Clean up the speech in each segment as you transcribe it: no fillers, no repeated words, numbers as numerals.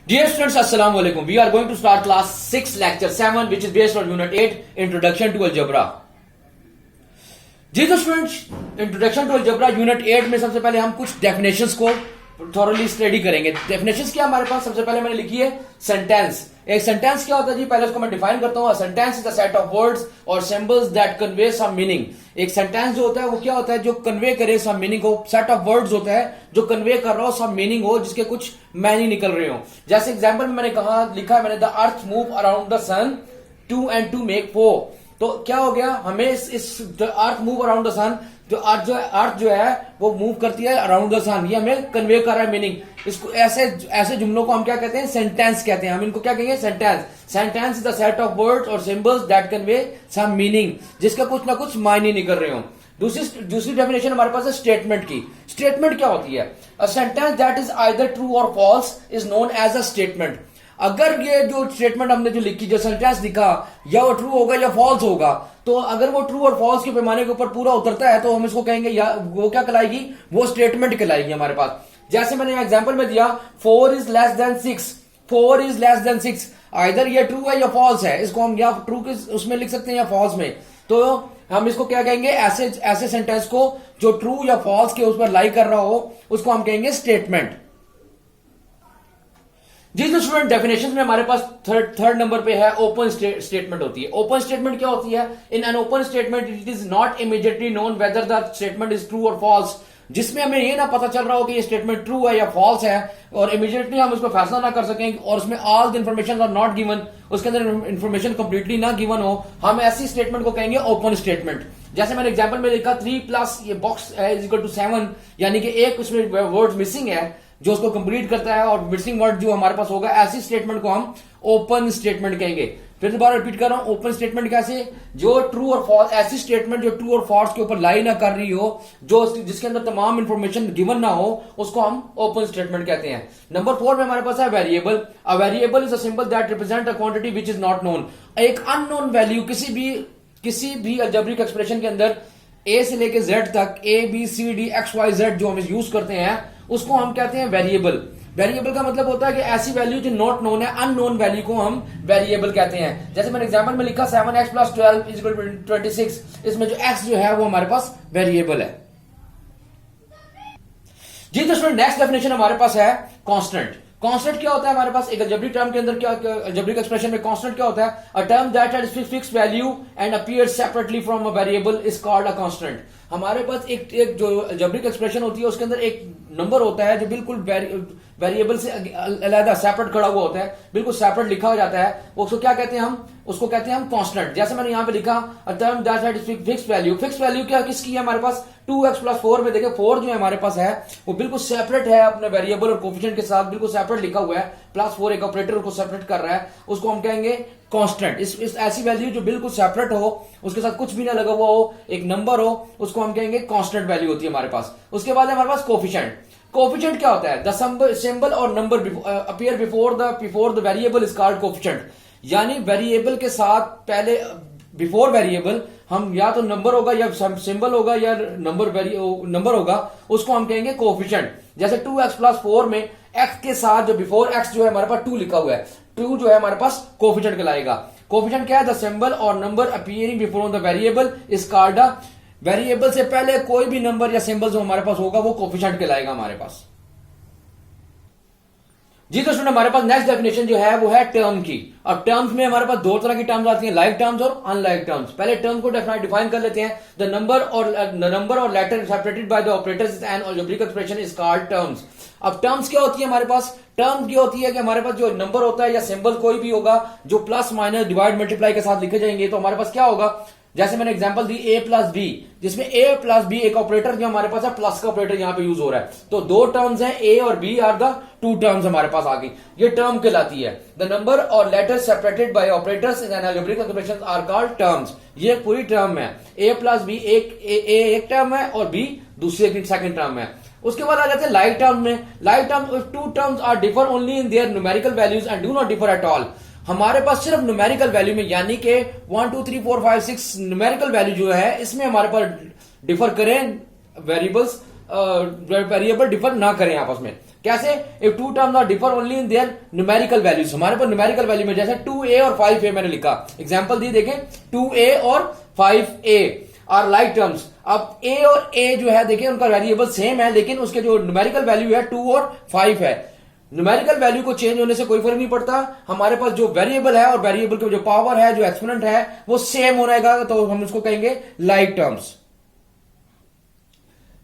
Dear students, Assalamu alaikum. We are going to start class 6 lecture 7 which is based on unit 8 introduction to algebra. जी तो students, introduction to algebra unit 8 में सबसे पहले हम कुछ definitions को thoroughly study करेंगे। डेफिनेशंस क्या हमारे पास, सबसे पहले मैंने लिखी है सेंटेंस। एक सेंटेंस क्या होता है जी, पहले उसको मैं डिफाइन करता हूं। Sentence is a set of words और symbols that convey some meaning. एक सेंटेंस जो होता है वो क्या होता है, जो कन्वे करे सम मीनिंग को। सेट ऑफ वर्ड्स होता है जो कन्वे कर रहा हो सम मीनिंग हो, जिसके कुछ मीनिंग निकल रहे हो। जैसे एग्जाम्पल में मैंने कहा, लिखा है मैंने, the earth move around the sun 2 and 2 make 4। तो क्या हो गया, हमें इस अर्थ मूव अराउंड द सन, जो अर्थ जो है वो मूव करती है अराउंड द सन, ये हमें कन्वे कर रहा है मीनिंग। इसको ऐसे जुमलों को हम क्या कहते हैं, सेंटेंस कहते हैं। हम इनको क्या कहेंगे, sentence. Sentence is the set of words और symbols that convey some meaning, जिसका कुछ ना कुछ मायने निकल रहे हो। दूसरी डेफिनेशन हमारे पास है स्टेटमेंट की। स्टेटमेंट क्या होती है, a sentence that is either true और false is known as a statement. अगर ये जो स्टेटमेंट हमने जो लिखी, जो सेंटेंस लिखा, या वो ट्रू होगा या फॉल्स होगा, तो अगर वो ट्रू और फॉल्स के पैमाने के ऊपर पूरा उतरता है तो हम इसको कहेंगे, या वो क्या कहलाएगी, वो स्टेटमेंट कहलाएगी हमारे पास। जैसे मैंने एग्जांपल में दिया, 4 is less than 6, 4 is less than 6। Either ये ट्रू है या फॉल्स है, इसको हम या ट्रू के उसमें लिख सकते हैं या फॉल्स में। तो हम इसको क्या कहेंगे, ऐसे सेंटेंस को जो ट्रू या फॉल्स के उस पर लाई कर रहा हो, उसको हम कहेंगे स्टेटमेंट। जी तो स्टूडेंट, डेफिनेशन में हमारे पास थर्ड नंबर पे है ओपन स्टेटमेंट होती है। ओपन स्टेटमेंट क्या होती है, in an open statement it is not immediately known whether the statement is true और फॉल्स। जिसमें हमें ये ना पता चल रहा हो कि ये स्टेटमेंट ट्रू है या फॉल्स है, और इमीडिएटली हम उसको फैसला ना कर सकें, और उसमें all the information are not given, उसके अंदर इंफॉर्मेशन कंप्लीटली ना गिवन हो, हम ऐसी स्टेटमेंट को कहेंगे ओपन स्टेटमेंट। जैसे मैंने एग्जाम्पल में लिखा 3 प्लस ये बॉक्स है इज इक्वल टू 7, यानी कि एक उसमें वर्ड मिसिंग है जो उसको कंप्लीट करता है, और मिसिंग वर्ड जो हमारे पास होगा, ऐसी स्टेटमेंट को हम ओपन स्टेटमेंट कहेंगे। फिर दोबारा रिपीट कर रहा हूं, ओपन स्टेटमेंट कैसे, जो ट्रू और फॉल्स, ऐसी स्टेटमेंट जो ट्रू और फॉल्स के ऊपर लाई ना कर रही हो, जो जिसके अंदर तमाम इंफॉर्मेशन गिवन ना हो, उसको हम ओपन स्टेटमेंट कहते हैं। नंबर 4 में हमारे पास है variable. A variable is a symbol that represent a quantity which is not known. एक अननोन वैल्यू किसी भी अलजेब्रिक एक्सप्रेशन के अंदर ए से लेके जेड तक, A B C D X Y Z जो हम यूज करते हैं, उसको हम कहते हैं वेरिएबल। वेरिएबल का मतलब होता है कि ऐसी वैल्यू जो नॉट नोन है, अननोन वैल्यू को हम वेरिएबल कहते हैं। जैसे मैंने एग्जांपल में लिखा 7x + 12 = 26, इसमें जो x जो है वो हमारे पास वेरिएबल है। जी तो स्टूडेंट, नेक्स्ट डेफिनेशन हमारे पास है कांस्टेंट। कांस्टेंट क्या होता है हमारे पास, एक अलजेब्रिक टर्म के अंदर, क्या अलजेब्रिक एक्सप्रेशन में कांस्टेंट क्या होता है, a term that has fixed value and appears separately from a variable is called a constant. हमारे पास एक जो अलजेब्रिक एक्सप्रेशन होती है, उसके अंदर एक नंबर होता है जो बिल्कुल वेरिएबल से अलग सेपरेट खड़ा हुआ होता है, बिल्कुल सेपरेट लिखा हो जाता है, उसको क्या कहते हैं, हम उसको कहते हैं हम कांस्टेंट। जैसे मैंने यहां पे लिखा, a term that has fixed value. Fixed value क्या किसकी है हमारे पास, 2x + 4 में देखिए 4 जो हमारे पास है वो बिल्कुल सेपरेट है अपने वेरिएबल और कोफिशिएंट के साथ, बिल्कुल सेपरेट लिखा हुआ है, +4 एक ऑपरेटर को सेपरेट कर रहा है, उसको हम कहेंगे कांस्टेंट। इस ऐसी वैल्यू जो बिल्कुल सेपरेट हो, उसके साथ कुछ भी ना लगा हुआ हो, एक नंबर हो, उसको हम कहेंगे कांस्टेंट वैल्यू होती है हमारे पास। उसके बाद है हमारे पास कोफिशिएंट। कोफिशिएंट क्या होता है, द सिंबल और number appear before the variable is called coefficient. यानी वेरिएबल के साथ पहले, बिफोर वेरिएबल, हम या तो नंबर होगा या सिंबल होगा या नंबर होगा, उसको हम कहेंगे कोफिशिएंट। जैसे 2x + 4 में x के साथ जो बिफोर x जो है हमारे पास 2 लिखा हुआ है, 2 जो है हमारे पास कोफिशिएंट कहलाएगा। कोफिशिएंट क्या है, द सिंबल और number appearing before the variable is called a, variable से पहले कोई भी नंबर या सिंबल जो हमारे पास होगा वो कोफिशिएंट कहलाएगा हमारे पास। जी तो स्टूडेंट, हमारे पास नेक्स्ट डेफिनेशन जो है वो है टर्म की। अब टर्म्स में हमारे पास दो तरह की टर्म्स आती हैं, लाइक टर्म्स और अनलाइक टर्म्स। पहले टर्म को डिफाइन कर लेते हैं। द नंबर और letter separated by the operators and algebraic expression is called terms. अब टर्म्स क्या होती है हमारे पास, टर्म क्या होती है कि हमारे पास जो नंबर होता है या सिंबल कोई भी होगा, जो प्लस माइनस डिवाइड मल्टीप्लाई के साथ लिखे जाएंगे, तो हमारे पास क्या होगा, जैसे मैंने एग्जांपल दी a + b, जिसमें a + b एक ऑपरेटर जो हमारे पास है, प्लस का ऑपरेटर यहां पे यूज हो रहा है, तो दो टर्म्स हैं, a और b आर द 2 टर्म्स हमारे पास आ गई, ये टर्म कहलाती है। द नंबर और letter separated by operators in an algebraic expression are called terms. ये पूरी टर्म है, a + b एक टर्म है और b दूसरे सेकंड टर्म है। उसके बाद आ जाते हैं लाइक टर्म में। Like term, 2 terms are differ only in their numerical values and do not differ at all. हमारे पास सिर्फ न्यूमेरिकल वैल्यू में, यानी कि 1 2 3 4 5 6 न्यूमेरिकल वैल्यू जो है, इसमें हमारे पास डिफर करें वेरिएबल डिफर ना करें आपस में। कैसे? If two terms are differ only in their numerical values, हमारे पास न्यूमेरिकल वैल्यू में जैसे 2a और 5a मैंने लिखा, एग्जांपल दी देखें 2a और 5a आर लाइक टर्म्स। अब a और a जो है देखिए उनका वेरिएबल सेम है, लेकिन उसके जो न्यूमेरिकल वैल्यू है 2 और 5 है। न्यूमेरिकल वैल्यू को चेंज होने से कोई फर्क नहीं पड़ता, हमारे पास जो वेरिएबल है और वेरिएबल की जो पावर है, जो एक्सपोनेंट है वो सेम हो रहेगा, तो हम उसको कहेंगे लाइक टर्म्स।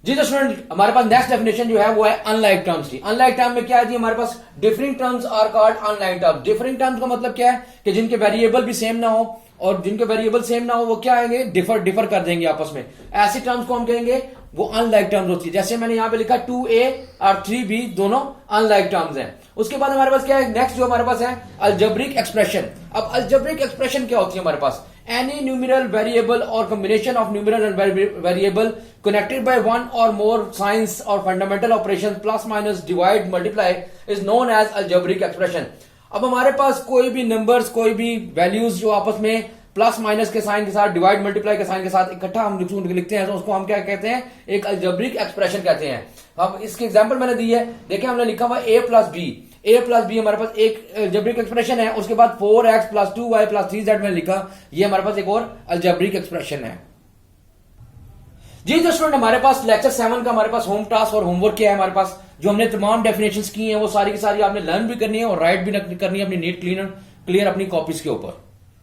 जी तो स्टूडेंट हमारे पास नेक्स्ट डेफिनेशन जो है वो है अनलाइक टर्म्स की। अनलाइक टर्म में क्या है जी, हमारे पास differing terms are called unlike terms. Differing terms का मतलब क्या है कि जिनके वेरिएबल भी सेम ना हो, और जिनके वेरिएबल सेम ना हो वो क्या आएंगे, डिफर कर देंगे आपस में। ऐसी टर्म्स को हम कहेंगे वो अनलाइक टर्म्स होती है। जैसे मैंने यहां पे लिखा 2a और 3b दोनों अनलाइक टर्म्स हैं। उसके बाद हमारे पास क्या है, नेक्स्ट जो हमारे पास है अलजेब्रिक एक्सप्रेशन। अब अलजेब्रिक एक्सप्रेशन क्या होती है हमारे पास, any numeral variable or combination of numeral and variable connected by one or more signs or fundamental operations plus minus divide multiply is known as algebraic expression। अब हमारे पास कोई भी numbers, कोई भी वैल्यूज जो आपस में प्लस माइनस के साइन के साथ, डिवाइड मल्टीप्लाई के साइन के साथ इकट्ठा हम लिखते हैं, तो उसको हम क्या कहते हैं, एक अलजेब्रिक एक्सप्रेशन कहते हैं। अब इसकी एग्जांपल मैंने दी है, देखिए हमने लिखा हुआ a प्लस बी हमारे पास एक अलजेब्रिक एक्सप्रेशन है। उसके बाद 4x plus 2y plus 3z मैंने लिखा, ये हमारे पास एक और अलजेब्रिक एक्सप्रेशन है। जी तो स्टूडेंट हमारे पास लेक्चर 7 का हमारे पास होम टास्क और होमवर्क क्या है हमारे पास, जो हमने तमाम डेफिनेशंस की हैं वो सारी की सारी आपने लर्न भी करनी है और राइट भी करनी है अपनी नीट क्लियर अपनी कॉपीज के ऊपर।